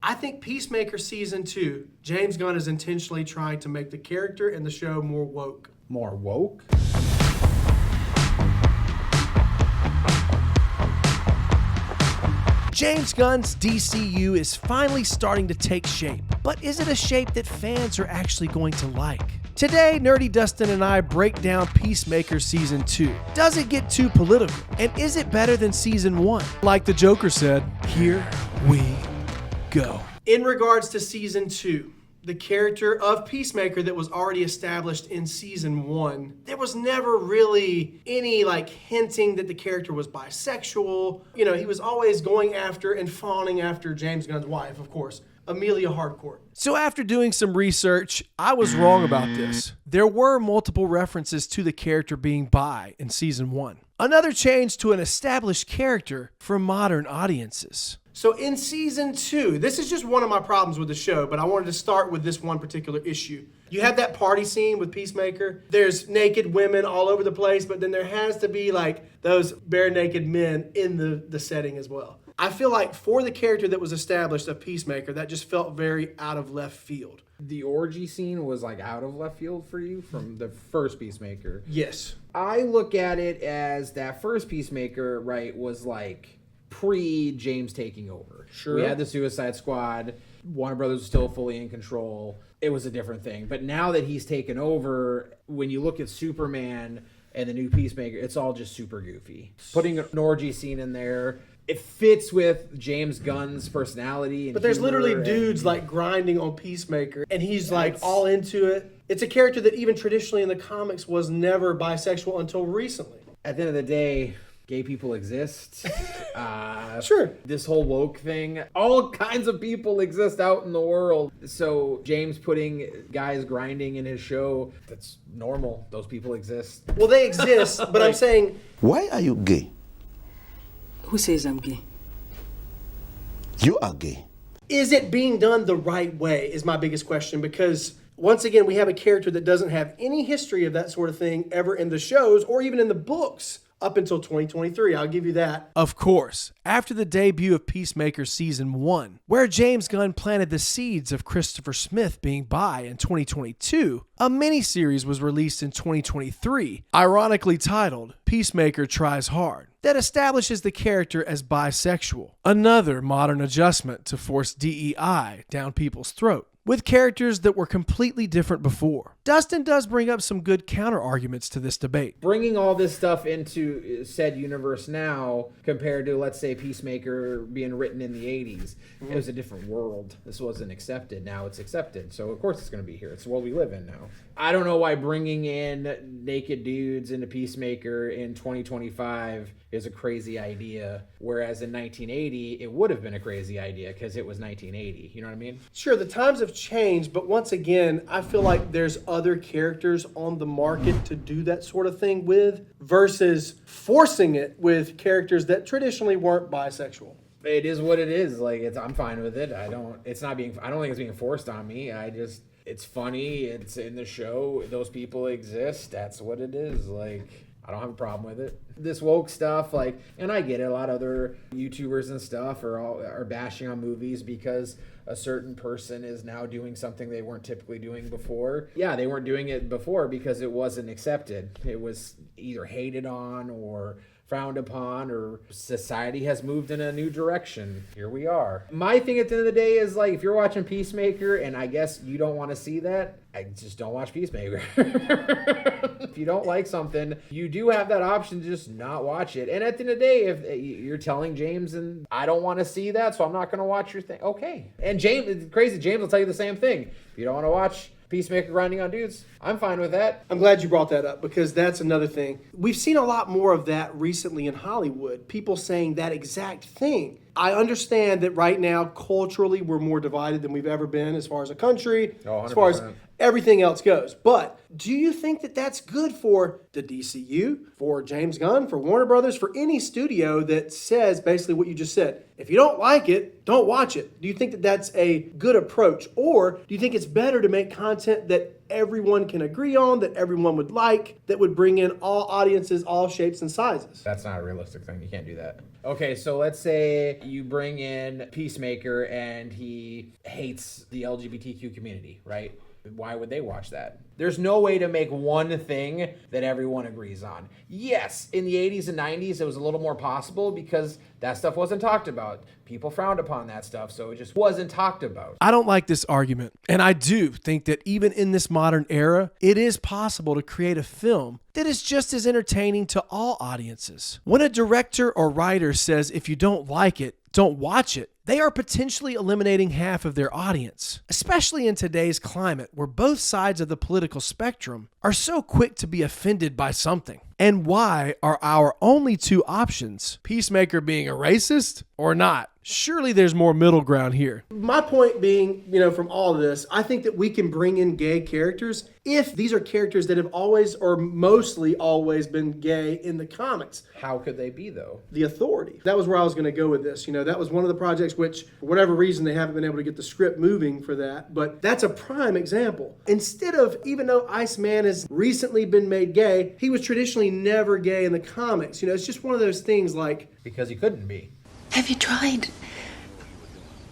I think Peacemaker Season 2, James Gunn is intentionally trying to make the character and the show more woke. More woke? James Gunn's DCU is finally starting to take shape, but is it a shape that fans are actually going to like? Today, Nerdy Dustin and I break down Peacemaker Season 2. Does it get too political? And is it better than Season 1? Like the Joker said, here we go. In regards to Season 2, the character of Peacemaker that was already established in Season 1, there was never really any hinting that the character was bisexual. You know, he was always going after and fawning after James Gunn's wife, of course, Amelia Harcourt. So after doing some research, I was wrong about this. There were multiple references to the character being bi in Season 1. Another change to an established character for modern audiences. So in Season 2, this is just one of my problems with the show, but I wanted to start with this one particular issue. You have that party scene with Peacemaker. There's naked women all over the place, but then there has to be those bare naked men in the setting as well. I feel like for the character that was established of Peacemaker, that just felt very out of left field. The orgy scene was out of left field for you from the first Peacemaker. Yes. I look at it as that first Peacemaker, right, was pre-James taking over. Sure. We had the Suicide Squad. Warner Brothers was still fully in control. It was a different thing. But now that he's taken over, when you look at Superman and the new Peacemaker, it's all just super goofy. Putting an orgy scene in there, it fits with James Gunn's personality. And but there's literally dudes grinding on Peacemaker, and he's all into it. It's a character that even traditionally in the comics was never bisexual until recently. At the end of the day, gay people exist. Sure. This whole woke thing, all kinds of people exist out in the world. So James putting guys grinding in his show, that's normal. Those people exist. Well, they exist, but I'm saying... Why are you gay? Who says I'm gay? You are gay. Is it being done the right way is my biggest question, because once again, we have a character that doesn't have any history of that sort of thing ever in the shows or even in the books. Up until 2023, I'll give you that. Of course, after the debut of Peacemaker Season 1, where James Gunn planted the seeds of Christopher Smith being bi in 2022, a miniseries was released in 2023, ironically titled Peacemaker Tries Hard, that establishes the character as bisexual. Another modern adjustment to force DEI down people's throat, with characters that were completely different before. Dustin does bring up some good counter-arguments to this debate. Bringing all this stuff into said universe now compared to, let's say, Peacemaker being written in the 80s, it was a different world. This wasn't accepted. Now it's accepted. So, of course, it's going to be here. It's the world we live in now. I don't know why bringing in naked dudes into Peacemaker in 2025 is a crazy idea, whereas in 1980, it would have been a crazy idea because it was 1980. You know what I mean? Sure, the times have changed, but once again, I feel like there's other characters on the market to do that sort of thing with versus forcing it with characters that traditionally weren't bisexual. It is what it is. I'm fine with it. I don't think it's being forced on me. It's funny. It's in the show. Those people exist. That's what it is. I don't have a problem with it. This woke stuff, and I get it. A lot of other YouTubers and stuff are bashing on movies because a certain person is now doing something they weren't typically doing before. Yeah, they weren't doing it before because it wasn't accepted. It was either hated on or frowned upon, or society has moved in a new direction. Here we are. My thing at the end of the day is if you're watching Peacemaker and I guess you don't want to see that, I just don't watch Peacemaker. If you don't like something, you do have that option to just not watch it. And at the end of the day, if you're telling James and I don't want to see that, so I'm not going to watch your thing, okay. And James will tell you the same thing. If you don't want to watch Peacemaker grinding on dudes, I'm fine with that. I'm glad you brought that up because that's another thing. We've seen a lot more of that recently in Hollywood. People saying that exact thing. I understand that right now, culturally, we're more divided than we've ever been as far as a country, as far as everything else goes. But do you think that that's good for the DCU, for James Gunn, for Warner Brothers, for any studio that says basically what you just said? If you don't like it, don't watch it. Do you think that that's a good approach? Or do you think it's better to make content that everyone can agree on, that everyone would like, that would bring in all audiences, all shapes and sizes? That's not a realistic thing. You can't do that. Okay, so let's say you bring in Peacemaker and he hates the LGBTQ community, right? Why would they watch that? There's no way to make one thing that everyone agrees on. Yes, in the 80s and 90s, it was a little more possible because that stuff wasn't talked about. People frowned upon that stuff, so it just wasn't talked about. I don't like this argument, and I do think that even in this modern era, it is possible to create a film that is just as entertaining to all audiences. When a director or writer says, if you don't like it, don't watch it, they are potentially eliminating half of their audience, especially in today's climate where both sides of the political spectrum are so quick to be offended by something. And why are our only two options Peacemaker being a racist or not? Surely there's more middle ground here. My point being, from all of this, I think that we can bring in gay characters if these are characters that have always or mostly always been gay in the comics. How could they be, though? The Authority. That was where I was going to go with this. That was one of the projects which, for whatever reason, they haven't been able to get the script moving for that. But that's a prime example. Instead of, even though Iceman has recently been made gay, he was traditionally never gay in the comics. It's just one of those things like... Because he couldn't be. Have you tried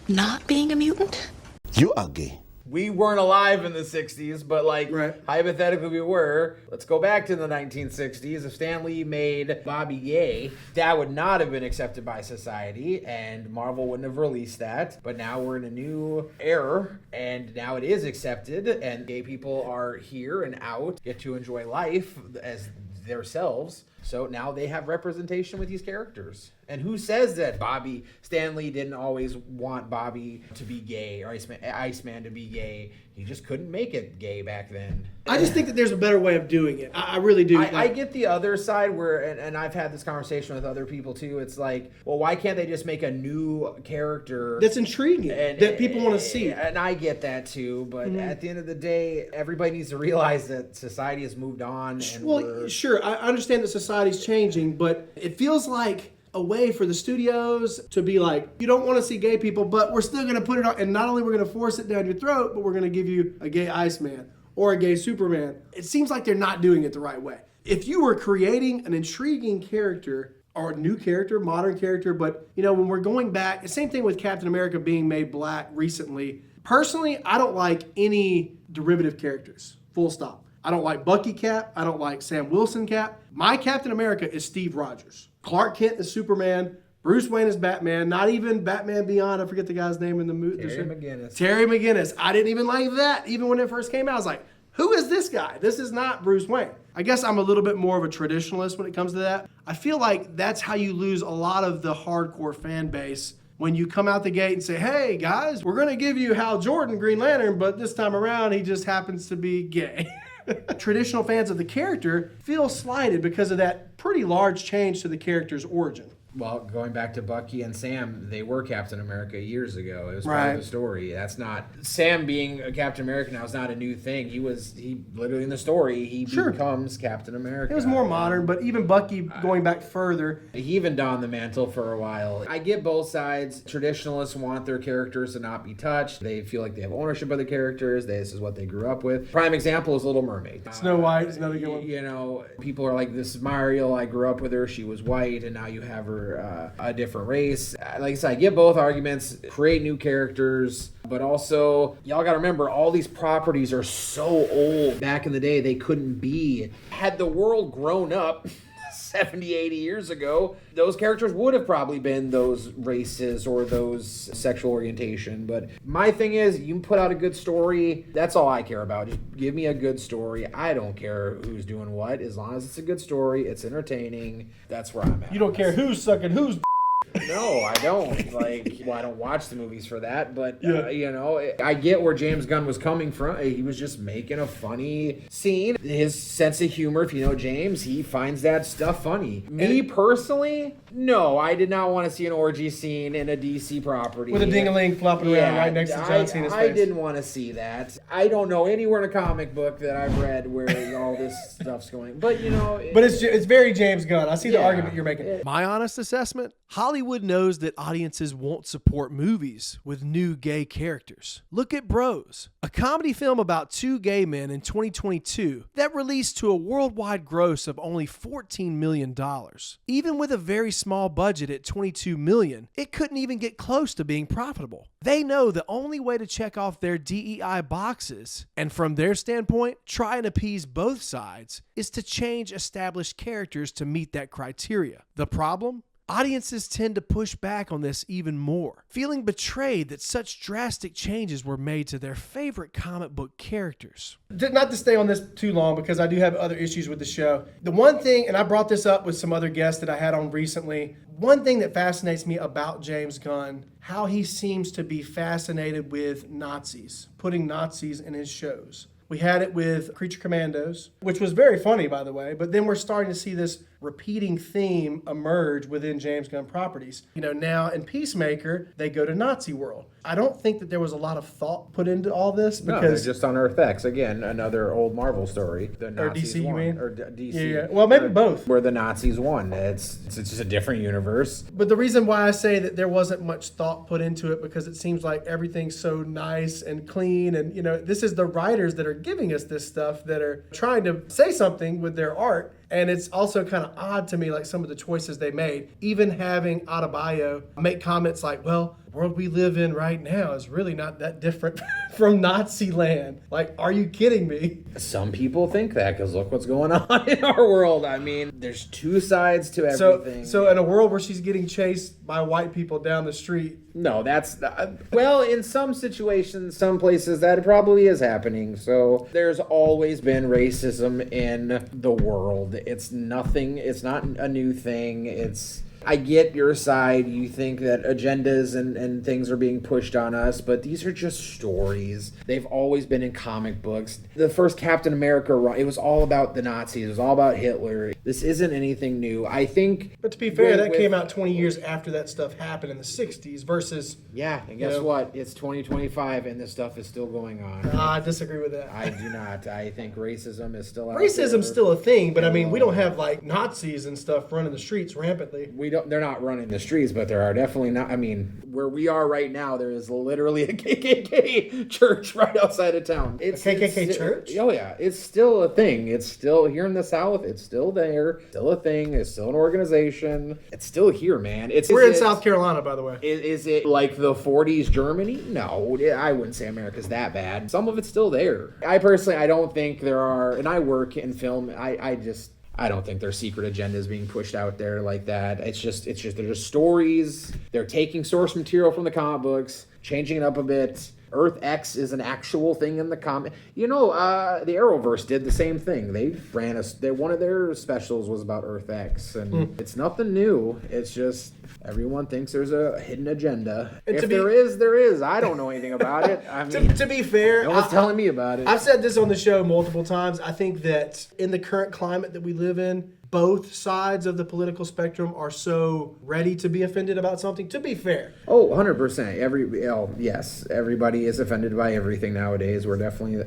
not being a mutant? You are gay. We weren't alive in the 60s, but Right. hypothetically we were. Let's go back to the 1960s. If Stan Lee made Bobby gay, that would not have been accepted by society, and Marvel wouldn't have released that. But now we're in a new era, and now it is accepted, and gay people are here and out, get to enjoy life as themselves. So now they have representation with these characters. And who says that Stan Lee didn't always want Bobby to be gay or Iceman to be gay? He just couldn't make it gay back then. I just think that there's a better way of doing it. I really do. I get the other side where, and I've had this conversation with other people too. It's like, well, why can't they just make a new character that's intriguing, that people want to see? And I get that too, but at the end of the day, everybody needs to realize that society has moved on. And sure, I understand that society's changing, but it feels like a way for the studios to be like, you don't want to see gay people, but we're still going to put it on, and not only we're going to force it down your throat, but we're going to give you a gay Iceman or a gay Superman. It seems like they're not doing it the right way. If you were creating an intriguing character or a new character, modern character, but when we're going back, the same thing with Captain America being made black recently. Personally, I don't like any derivative characters, full stop. I don't like Bucky Cap. I don't like Sam Wilson Cap. My Captain America is Steve Rogers. Clark Kent is Superman. Bruce Wayne is Batman. Not even Batman Beyond. I forget the guy's name in the movie. Terry McGinnis. I didn't even like that. Even when it first came out, I was like, who is this guy? This is not Bruce Wayne. I guess I'm a little bit more of a traditionalist when it comes to that. I feel like that's how you lose a lot of the hardcore fan base when you come out the gate and say, hey, guys, we're going to give you Hal Jordan, Green Lantern, but this time around, he just happens to be gay. Traditional fans of the character feel slighted because of that pretty large change to the character's origin. Well, going back to Bucky and Sam, they were Captain America years ago. It was part of the story. That's not... Sam being a Captain America now is not a new thing. He literally in the story, he becomes Captain America. It was more modern, but even Bucky going back further. He even donned the mantle for a while. I get both sides. Traditionalists want their characters to not be touched. They feel like they have ownership of the characters. This is what they grew up with. Prime example is Little Mermaid. Snow White is another good one. People are like, this is Mariel. I grew up with her. She was white, and now you have her a different race. Like I said, I get both arguments. Create new characters, but also y'all got to remember all these properties are so old. Back in the day, they couldn't be. Had the world grown up 70, 80 years ago, those characters would have probably been those races or those sexual orientation. But my thing is, you can put out a good story. That's all I care about. Just give me a good story. I don't care who's doing what. As long as it's a good story, it's entertaining. That's where I'm at. You don't care who's sucking who's. No, I don't. Like, well, I don't watch the movies for that, but, you know, I get where James Gunn was coming from. He was just making a funny scene. His sense of humor, if you know James, he finds that stuff funny. Me personally, no, I did not want to see an orgy scene in a DC property. With a ding-a-ling flopping around right next to John Cena's face. I didn't want to see that. I don't know anywhere in a comic book that I've read where all this stuff's going. But, you know. But it's very James Gunn. I see the argument you're making. My honest assessment, Hollywood knows that audiences won't support movies with new gay characters. Look at Bros, a comedy film about two gay men in 2022 that released to a worldwide gross of only $14 million. Even with a very small budget at $22 million, it couldn't even get close to being profitable. They know the only way to check off their DEI boxes, and from their standpoint, try and appease both sides, is to change established characters to meet that criteria. The problem? Audiences tend to push back on this even more, feeling betrayed that such drastic changes were made to their favorite comic book characters. Not to stay on this too long because I do have other issues with the show. The one thing, and I brought this up with some other guests that I had on recently, one thing that fascinates me about James Gunn, how he seems to be fascinated with Nazis, putting Nazis in his shows. We had it with Creature Commandos, which was very funny, by the way, but then we're starting to see this repeating theme emerge within James Gunn properties. You know, now in Peacemaker, they go to Nazi world. I don't think that there was a lot of thought put into all this because... No, they're just on Earth X. Again, another old Marvel story. The Nazis DC, you won. mean? Or DC. Yeah. Well, maybe both. Where the Nazis won. It's just a different universe. But the reason why I say that there wasn't much thought put into it because it seems like everything's so nice and clean. And, you know, this is the writers that are giving us this stuff that are trying to say something with their art. And it's also kind of odd to me, like some of the choices they made. Even having Adebayo make comments like, well, the world we live in right now is really not that different from Nazi land. Like, are you kidding me? Some people think that because look what's going on in our world. I mean, there's two sides to everything. So in a world where she's getting chased by white people down the street. No, that's, well, in some situations, some places that probably is happening. So there's always been racism in the world. It's nothing, it's not a new thing. I get your side. You think that agendas and things are being pushed on us, but these are just stories. They've always been in comic books. The first Captain America run, it was all about the Nazis. It was all about Hitler. This isn't anything new. I think... But to be fair, that came out 20 years after that stuff happened in the 60s versus... Yeah, and guess what? It's 2025 and this stuff is still going on. I disagree with that. I do not. I think racism is still out Racism's there. still a thing, but I mean, we don't have like Nazis and stuff running the streets rampantly. They're not running the streets, but there are definitely not. I mean, where we are right now, there is literally a KKK church right outside of town. It's a KKK church? Oh yeah, it's still a thing. It's still here in the South. It's still there. Still a thing. It's still an organization. It's still here, man. We're in South Carolina, by the way. Is it like the 40s Germany? No, I wouldn't say America's that bad. Some of it's still there. I personally, I don't think there are, and I work in film. I don't think there's secret agendas being pushed out there like that. It's just they're just stories. They're taking source material from the comic books, changing it up a bit. Earth X is an actual thing in the comic. You know, the Arrowverse did the same thing. They ran one of their specials was about Earth X, and it's nothing new. It's just everyone thinks there's a hidden agenda. And if there is, there is. I don't know anything about it. I mean, to be fair, no one's telling me about it. I've said this on the show multiple times. I think that in the current climate that we live in, both sides of the political spectrum are so ready to be offended about something, to be fair. Oh, 100%. Yes, everybody is offended by everything nowadays. We're definitely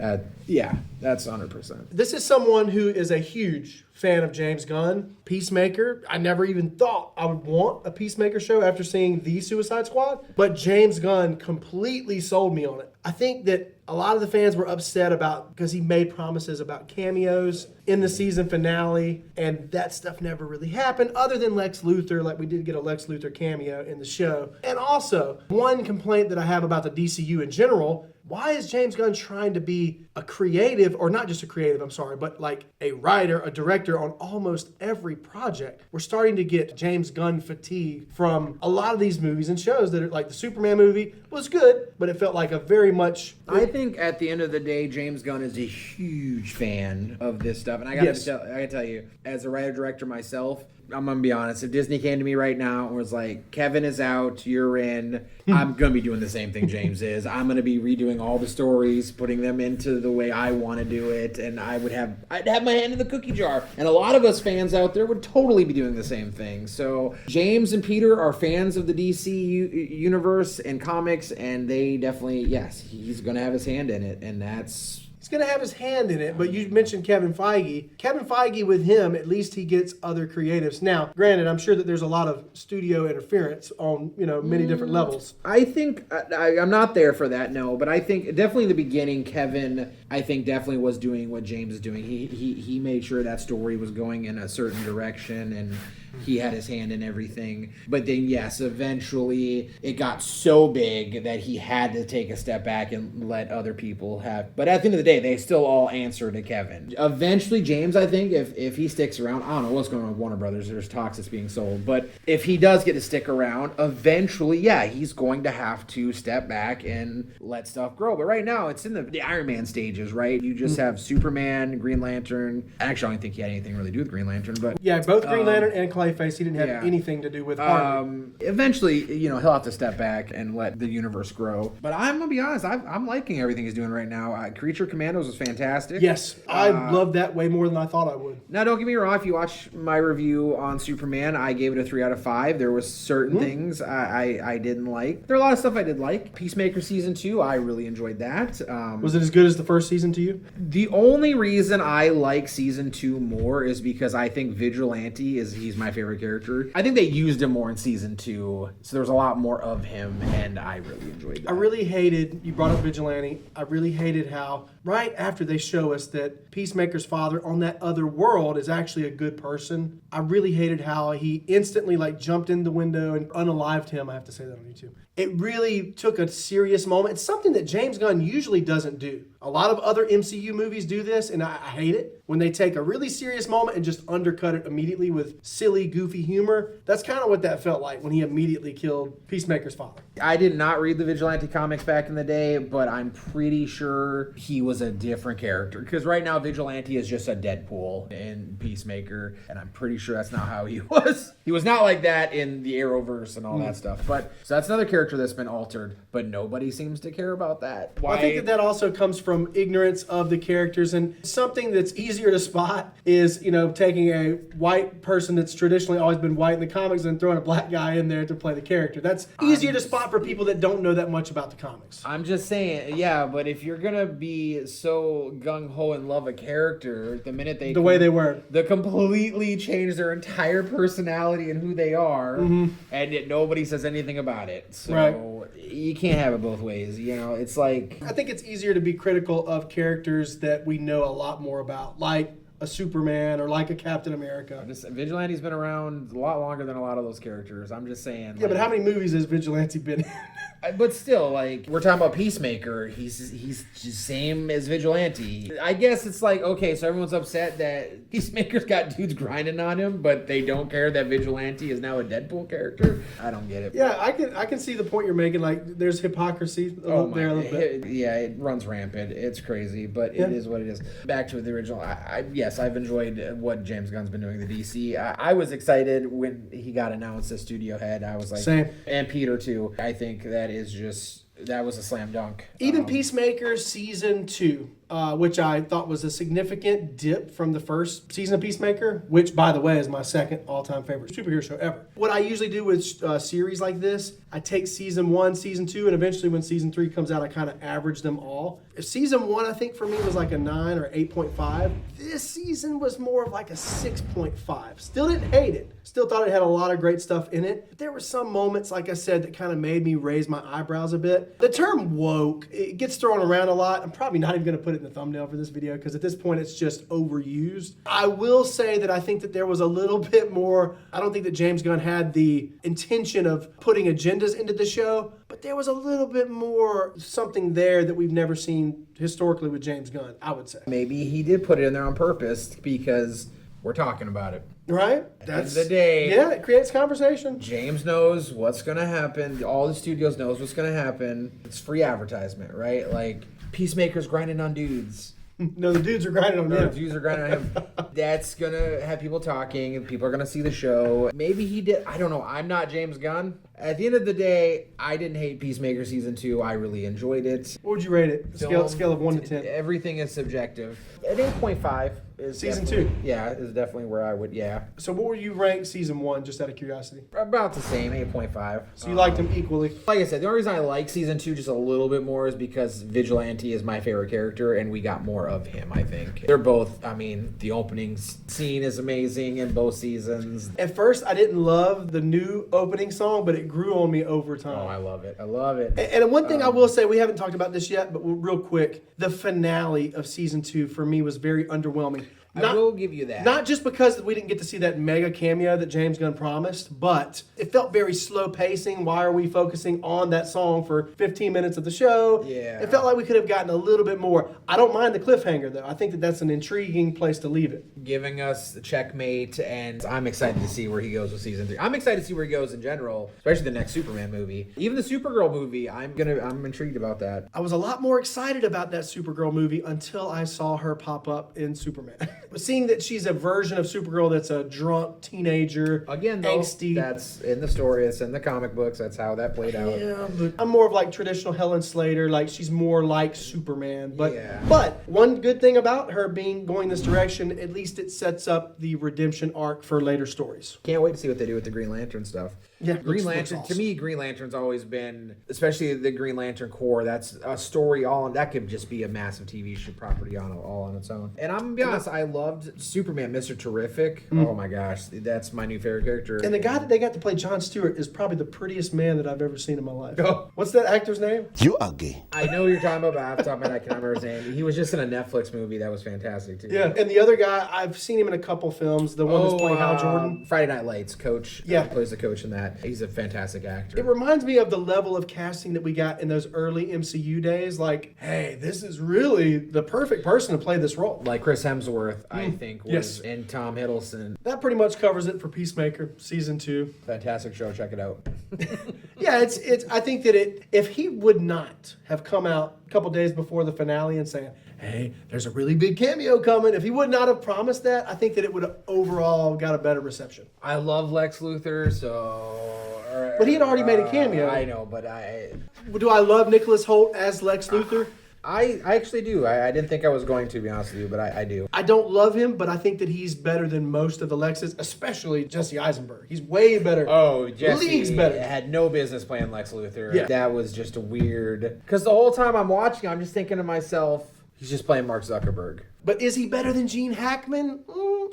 that's 100%. This is someone who is a huge fan of James Gunn. Peacemaker, I never even thought I would want a Peacemaker show after seeing The Suicide Squad, but James Gunn completely sold me on it. I think that a lot of the fans were upset because he made promises about cameos in the season finale, and that stuff never really happened other than Lex Luthor. Like, we did get a Lex Luthor cameo in the show. And also, one complaint that I have about the DCU in general, why is James Gunn trying to be a creative, or not just a creative, but like a writer, a director on almost every project? We're starting to get James Gunn fatigue from a lot of these movies and shows that are like the Superman movie was good, but it felt like a very much... I think at the end of the day, James Gunn is a huge fan of this stuff. And I gotta tell you, as a writer-director myself, I'm gonna be honest. If Disney came to me right now and was like, "Kevin is out, you're in," I'm gonna be doing the same thing James is. I'm gonna be redoing all the stories, putting them into the way I want to do it, and I'd have my hand in the cookie jar. And a lot of us fans out there would totally be doing the same thing. So James and Peter are fans of the DC universe and comics, and they definitely, yes, he's gonna have his hand in it, and that's. He's going to have his hand in it, but you mentioned Kevin Feige. Kevin Feige, with him, at least he gets other creatives. Now, granted, I'm sure that there's a lot of studio interference on, many different levels. I think, I'm not there for that, no, but I think definitely in the beginning, Kevin, I think definitely was doing what James is doing. He made sure that story was going in a certain direction, and he had his hand in everything. But then, yes, eventually it got so big that he had to take a step back and let other people have. But at the end of the day, they still all answer to Kevin. Eventually, James, I think, if he sticks around, I don't know what's going on with Warner Brothers. There's talks that's being sold. But if he does get to stick around, eventually, yeah, he's going to have to step back and let stuff grow. But right now, it's in the Iron Man stages, right? You just have Superman, Green Lantern. Actually, I don't think he had anything really to do with Green Lantern. But yeah, both Green Lantern and Clayface, he didn't have anything to do with Harvey. Eventually, he'll have to step back and let the universe grow. But I'm going to be honest, I'm liking everything he's doing right now. Creature Commandos was fantastic. Yes, I loved that way more than I thought I would. Now, don't get me wrong. If you watch my review on Superman, I gave it a 3 out of 5. There was certain things I didn't like. There are a lot of stuff I did like. Peacemaker Season 2, I really enjoyed that. Was it as good as the first season to you? The only reason I like Season 2 more is because I think Vigilante he's my favorite character. I think they used him more in Season 2, so there was a lot more of him, and I really enjoyed that. I really hated, you brought up Vigilante, I really hated how right after they show us that Peacemaker's father on that other world is actually a good person, I really hated how he instantly jumped in the window and unalived him. I have to say that on YouTube. It really took a serious moment. It's something that James Gunn usually doesn't do. A lot of other MCU movies do this, and I hate it. When they take a really serious moment and just undercut it immediately with silly, goofy humor. That's kind of what that felt like when he immediately killed Peacemaker's father. I did not read the Vigilante comics back in the day, but I'm pretty sure he was a different character. Because right now, Vigilante is just a Deadpool in Peacemaker, and I'm pretty sure that's not how he was. He was not like that in the Arrowverse and all that stuff. But so that's another character that's been altered, but nobody seems to care about that. Well, I think that also comes from ignorance of the characters, and something that's easier to spot is, taking a white person that's traditionally always been white in the comics and throwing a black guy in there to play the character. That's easier to spot for people that don't know that much about the comics. I'm just saying, yeah, but if you're gonna be so gung-ho and love a character, the minute they way they were, they completely change their entire personality and who they are, and yet nobody says anything about it. So you can't have it both ways. It's like, I think it's easier to be critical of characters that we know a lot more about, like a Superman or like a Captain America. Vigilante's been around a lot longer than a lot of those characters. I'm just saying. Yeah, but how many movies has Vigilante been in? But still, we're talking about Peacemaker. He's just same as Vigilante. I guess it's like, okay, so everyone's upset that Peacemaker's got dudes grinding on him, but they don't care that Vigilante is now a Deadpool character. I don't get it. Yeah, I can see the point you're making. There's hypocrisy there a little bit. Yeah, it runs rampant. It's crazy, but it is what it is. Back to the original. Yes, I've enjoyed what James Gunn's been doing with the DC. I was excited when he got announced as studio head. I was like, same. And Peter too. I think that was a slam dunk. Even Peacemaker Season 2, which I thought was a significant dip from the first season of Peacemaker, which, by the way, is my second all-time favorite superhero show ever. What I usually do with series like this, I take Season 1, Season 2, and eventually when Season 3 comes out, I kind of average them all. Season 1, I think, for me was like a 9 or 8.5. This season was more of like a 6.5. Still didn't hate it. Still thought it had a lot of great stuff in it. But there were some moments, like I said, that kind of made me raise my eyebrows a bit. The term woke, it gets thrown around a lot. I'm probably not even going to put it in the thumbnail for this video because at this point it's just overused. I will say that I think that there was a little bit more, I don't think that James Gunn had the intention of putting agendas into the show, but there was a little bit more something there that we've never seen historically with James Gunn, I would say. Maybe he did put it in there on purpose because we're talking about it. Right? That's the end of the day. Yeah, it creates conversation. James knows what's going to happen. All the studios knows what's going to happen. It's free advertisement, right? Peacemaker's grinding on dudes. No, the dudes are grinding on The him. Jews are grinding on him. That's gonna have people talking, and people are gonna see the show. Maybe he did. I don't know. I'm not James Gunn. At the end of the day, I didn't hate Peacemaker season 2. I really enjoyed it. What would you rate it? Scale of 1 to 10. Everything is subjective. An 8.5 is Season definitely- 2. Yeah, is definitely where I would. Yeah, So what would you rank season 1, just out of curiosity? about the same. 8.5. So you liked him equally. Like I said, the only reason I like season 2 just a little bit more is because Vigilante is my favorite character, and we got more of him. I think they're both. I mean, the opening scene is amazing in both seasons. At first, I didn't love the new opening song, but it grew on me over time. Oh, I love it. I love it. And one thing I will say, we haven't talked about this yet, but real quick, the finale of season 2 for me was very underwhelming. I will give you that. Not just because we didn't get to see that mega cameo that James Gunn promised, but it felt very slow pacing. Why are we focusing on that song for 15 minutes of the show? Yeah. It felt like we could have gotten a little bit more. I don't mind the cliffhanger, though. I think that that's an intriguing place to leave it. Giving us the checkmate, and I'm excited to see where he goes with season 3. I'm excited to see where he goes in general, especially the next Superman movie. Even the Supergirl movie, I'm intrigued about that. I was a lot more excited about that Supergirl movie until I saw her pop up in Superman. Seeing that she's a version of Supergirl that's a drunk teenager, Again, though, angsty. that's in the story. It's in the comic books. That's how that played out. Yeah, but I'm more of like traditional Helen Slater. Like she's more like Superman. But Yeah. but one good thing about her going this direction, at least it sets up the redemption arc for later stories. Can't wait to see what they do with the Green Lantern stuff. Yeah, Green looks Lantern, awesome. to me, Green Lantern's always been, especially the Green Lantern Corps, that's a story that could just be a massive TV show property all on its own. And I'm gonna be honest, I loved Superman, Mr. Terrific. Oh my gosh, that's my new favorite character. And the guy that they got to play Jon Stewart is probably the prettiest man that I've ever seen in my life. Oh. What's that actor's name? You are gay. I know you're talking about, but off the top of my head, I can't remember his name. He was just in a Netflix movie that was fantastic too. Yeah. And the other guy, I've seen him in a couple films. The one that's playing Hal Jordan. Friday Night Lights, coach. Yeah. Plays the coach in that. He's a fantastic actor. It reminds me of the level of casting that we got in those early MCU days. Like, hey, this is really the perfect person to play this role. Like Chris Hemsworth, I think, was, Yes. and Tom Hiddleston. That pretty much covers it for Peacemaker season 2. Fantastic show. Check it out. Yeah, it's. I think that if he would not have come out a couple days before the finale and saying, "Hey, there's a really big cameo coming," if he would not have promised that, I think that it would have overall got a better reception. I love Lex Luthor, so. But he had already made a cameo. I know, but Do I love Nicholas Hoult as Lex Luthor? I actually do. I didn't think I was going to be honest with you, but I do. I don't love him, but I think that he's better than most of the Lexes, especially Jesse Eisenberg. He's way better. Oh, Jesse Leagues better. had no business playing Lex Luthor. Yeah. That was just a weird. Because the whole time I'm watching, I'm just thinking to myself, he's just playing Mark Zuckerberg. But is he better than Gene Hackman?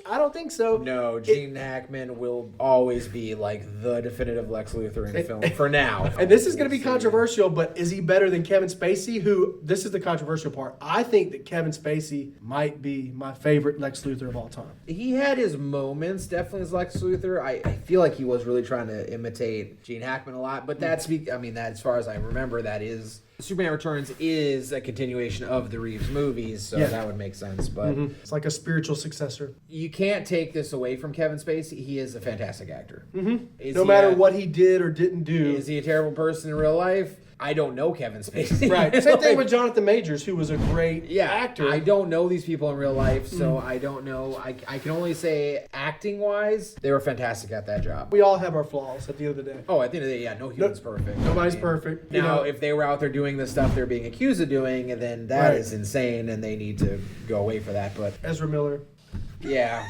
I don't think so. No, Gene Hackman will always be like the definitive Lex Luthor in film for now. And this is going to be controversial, but is he better than Kevin Spacey? Who, this is the controversial part. I think that Kevin Spacey might be my favorite Lex Luthor of all time. He had his moments, definitely as Lex Luthor. I feel like he was really trying to imitate Gene Hackman a lot, but that as far as I remember, that is Superman Returns is a continuation of the Reeves movies, so that would make sense. But It's like a spiritual successor. you can't take this away from Kevin Spacey. He is a fantastic actor. Mm-hmm. No matter what he did or didn't do. Is he a terrible person in real life? I don't know Kevin Spacey. Right. Same thing with Jonathan Majors, who was a great actor. I don't know these people in real life, so I don't know. I can only say acting-wise, they were fantastic at that job. We all have our flaws at the end of the day. Oh, at the end of the day, no human's perfect. Nobody's perfect. Now, if they were out there doing the stuff they're being accused of doing, then that is insane, and they need to go away for that. But Ezra Miller. yeah.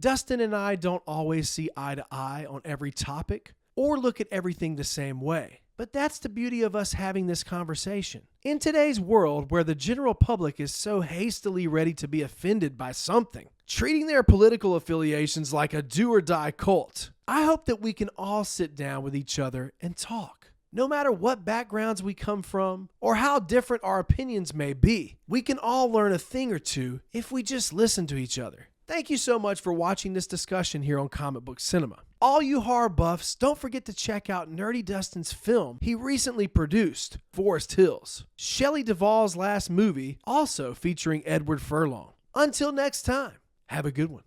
Dustin and I don't always see eye to eye on every topic or look at everything the same way. But that's the beauty of us having this conversation. In today's world where the general public is so hastily ready to be offended by something, treating their political affiliations like a do-or-die cult, I hope that we can all sit down with each other and talk. No matter what backgrounds we come from or how different our opinions may be, we can all learn a thing or two if we just listen to each other. Thank you so much for watching this discussion here on Comic Book Cinema. All you horror buffs, don't forget to check out Nerdy Dustin's film he recently produced, Forest Hills. Shelley Duvall's last movie, also featuring Edward Furlong. Until next time, have a good one.